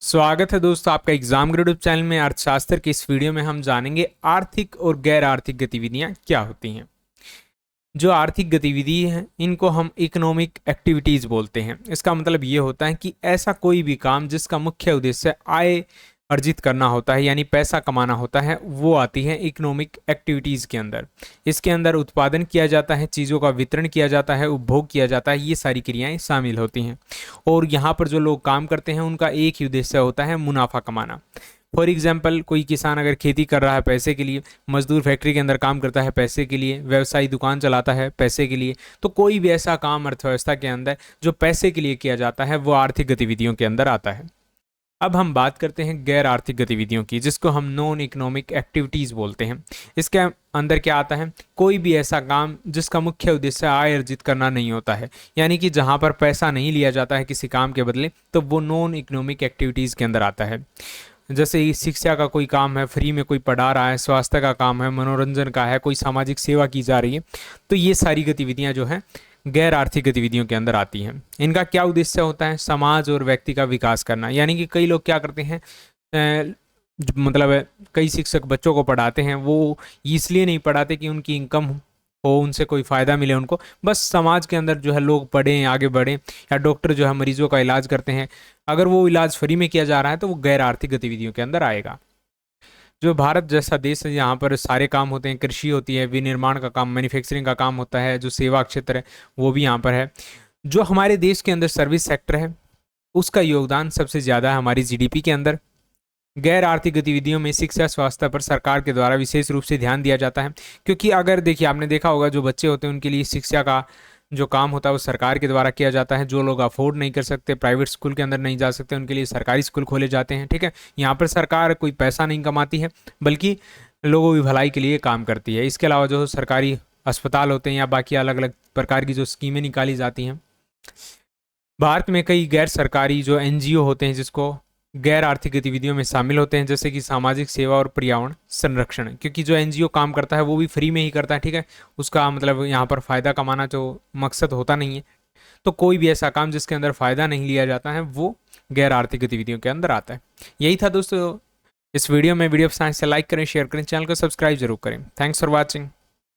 स्वागत है दोस्तों आपका एग्जाम ग्रेड चैनल में। अर्थशास्त्र के इस वीडियो में हम जानेंगे आर्थिक और गैर आर्थिक गतिविधियां क्या होती हैं। जो आर्थिक गतिविधि हैं इनको हम इकोनॉमिक एक्टिविटीज बोलते हैं। इसका मतलब ये होता है कि ऐसा कोई भी काम जिसका मुख्य उद्देश्य आय अर्जित करना होता है यानी पैसा कमाना होता है, वो आती है इकोनॉमिक एक्टिविटीज़ के अंदर। इसके अंदर उत्पादन किया जाता है, चीज़ों का वितरण किया जाता है, उपभोग किया जाता है, ये सारी क्रियाएं शामिल होती हैं। और यहाँ पर जो लोग काम करते हैं उनका एक ही उद्देश्य होता है मुनाफा कमाना। फॉर एग्जाम्पल, कोई किसान अगर खेती कर रहा है पैसे के लिए, मजदूर फैक्ट्री के अंदर काम करता है पैसे के लिए, व्यवसायी दुकान चलाता है पैसे के लिए, तो कोई भी ऐसा काम अर्थव्यवस्था के अंदर जो पैसे के लिए किया जाता है वो आर्थिक गतिविधियों के अंदर आता है। अब हम बात करते हैं गैर आर्थिक गतिविधियों की, जिसको हम नॉन इकोनॉमिक एक्टिविटीज बोलते हैं। इसके अंदर क्या आता है? कोई भी ऐसा काम जिसका मुख्य उद्देश्य आय अर्जित करना नहीं होता है, यानी कि जहां पर पैसा नहीं लिया जाता है किसी काम के बदले, तो वो नॉन इकोनॉमिक एक्टिविटीज के अंदर आता है। जैसे ही शिक्षा का कोई काम है, फ्री में कोई पढ़ा रहा है, स्वास्थ्य का काम है, मनोरंजन का है, कोई सामाजिक सेवा की जा रही है, तो ये सारी गतिविधियां जो हैं गैर आर्थिक गतिविधियों के अंदर आती हैं। इनका क्या उद्देश्य होता है? समाज और व्यक्ति का विकास करना। यानी कि कई लोग क्या करते हैं, मतलब कई शिक्षक बच्चों को पढ़ाते हैं, वो इसलिए नहीं पढ़ाते कि उनकी इनकम हो, उनसे कोई फ़ायदा मिले उनको, बस समाज के अंदर जो है लोग पढ़ें, आगे बढ़ें। या डॉक्टर जो है मरीजों का इलाज करते हैं, अगर वो इलाज फ्री में किया जा रहा है तो वो गैर आर्थिक गतिविधियों के अंदर आएगा। जो भारत जैसा देश है यहाँ पर सारे काम होते हैं, कृषि होती है, विनिर्माण का काम, मैन्युफैक्चरिंग का काम होता है, जो सेवा क्षेत्र है वो भी यहाँ पर है। जो हमारे देश के अंदर सर्विस सेक्टर है उसका योगदान सबसे ज़्यादा है हमारी जीडीपी के अंदर। गैर आर्थिक गतिविधियों में शिक्षा स्वास्थ्य पर सरकार के द्वारा विशेष रूप से ध्यान दिया जाता है, क्योंकि अगर देखिए आपने देखा होगा जो बच्चे होते हैं उनके लिए शिक्षा का जो काम होता है वो सरकार के द्वारा किया जाता है। जो लोग अफोर्ड नहीं कर सकते, प्राइवेट स्कूल के अंदर नहीं जा सकते, उनके लिए सरकारी स्कूल खोले जाते हैं। ठीक है, यहाँ पर सरकार कोई पैसा नहीं कमाती है बल्कि लोगों की भलाई के लिए काम करती है। इसके अलावा जो सरकारी अस्पताल होते हैं या बाकी अलग अलग प्रकार की जो स्कीमें निकाली जाती हैं, भारत में कई गैर सरकारी जो एनजीओ होते हैं जिसको गैर आर्थिक गतिविधियों में शामिल होते हैं, जैसे कि सामाजिक सेवा और पर्यावरण संरक्षण। क्योंकि जो एनजीओ काम करता है वो भी फ्री में ही करता है, ठीक है, उसका मतलब यहाँ पर फ़ायदा कमाना जो मकसद होता नहीं है। तो कोई भी ऐसा काम जिसके अंदर फ़ायदा नहीं लिया जाता है वो गैर आर्थिक गतिविधियों के अंदर आता है। यही था दोस्तों इस वीडियो में। वीडियो पसंद से लाइक करें, शेयर करें, चैनल को सब्सक्राइब जरूर करें। Thanks for watching.